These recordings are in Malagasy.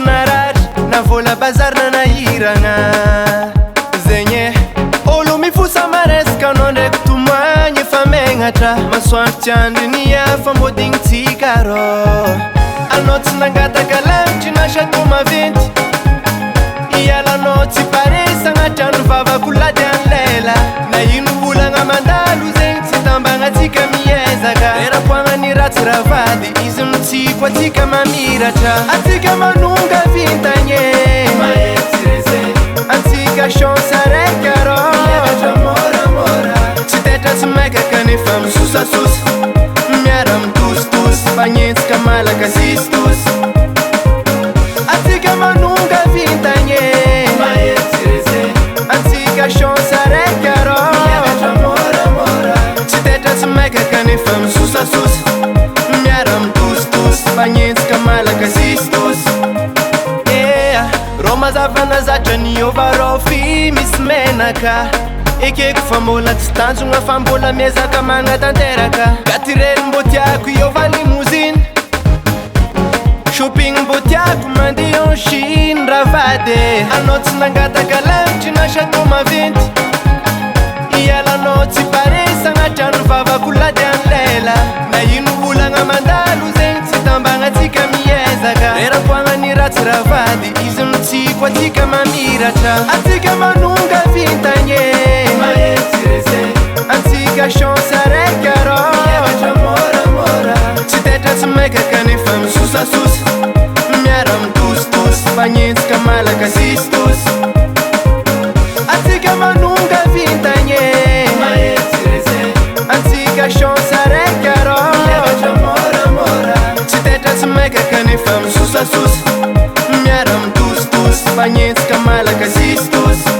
naratra na vola bazarina na hiragna zegny olo mifosa maresaka anao ndraiky tomagny efa megnatra masoandro tiandry niafa mbodignitsika rô anao tsy nangataka lavitry na chateau maventy ialanao tsy pare sagnatran'ny vavako lady anlela na ino volagna mandalo zegny tsy tambagnatsika miezaka erapoagnany ratsy ravady izy mitsiko atsika mamiratra atsika manonga vintagny atsika chance araiky rô tsy tetra tsy maikaka nefa misosasosa miara mitositosy fagnetsika malaka sistosy atsika manonga vintagny atsika chance araiky rô tsy tetra tsy maikaka nefa misosasosa miara mitositosy fagnetsika malaka sistosy rô mazavana zatra niova rô fi misy menaka ekeko fa mbola tsy tanjogna fa mbola miezaka magnatanteraka gatireny mbô tiako iova limousine shopping mbô tiako mandeha en Chine ravady anao tsy nangataka lavitry na chateau maventy ialanao tsy pare sagnatran'ny vavako lady anlela na ino volagna mandalo zegny tsy tambagnatsika miezaka erapoagnany ratsy ravady izy mitsiko atsika mamiratra atsika manonga vintagny atsika chance araiky rô tsy tetra tsy maikaka nefa misosasosa miara mitositosy fagnetsika malaka sistosy atsika manonga vintagny atsika chance araiky rô tsy tetra tsy maikaka nefa misosasosa miara mitositosy fagnetsika malaka sistosy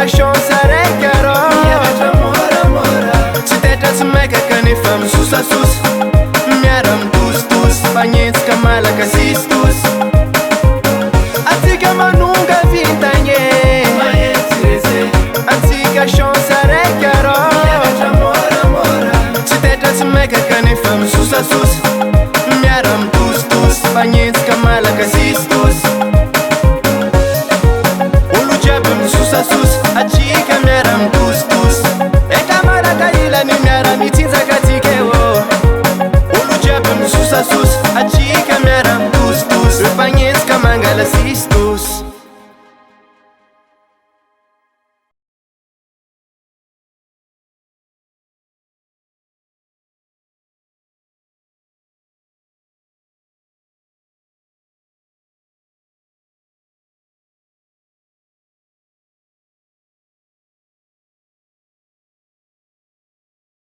chance araiky rô tsy tetra tsy maikaka nefa misosasosa miara mitositosy fagnetsika malaka sistosy atsika manonga vintagny atsika chance araiky rô tsy tetra tsy maikaka nefa misosasosa miara mitositosy fagnetsika malaka sistosy olo jiaby misosasosa atsika miara mitositosy eka malaka ilany miara mitsinjaka atsika eo olo jiaby misosasosa atsika miara mitositosy fagnetsika mangala sistosy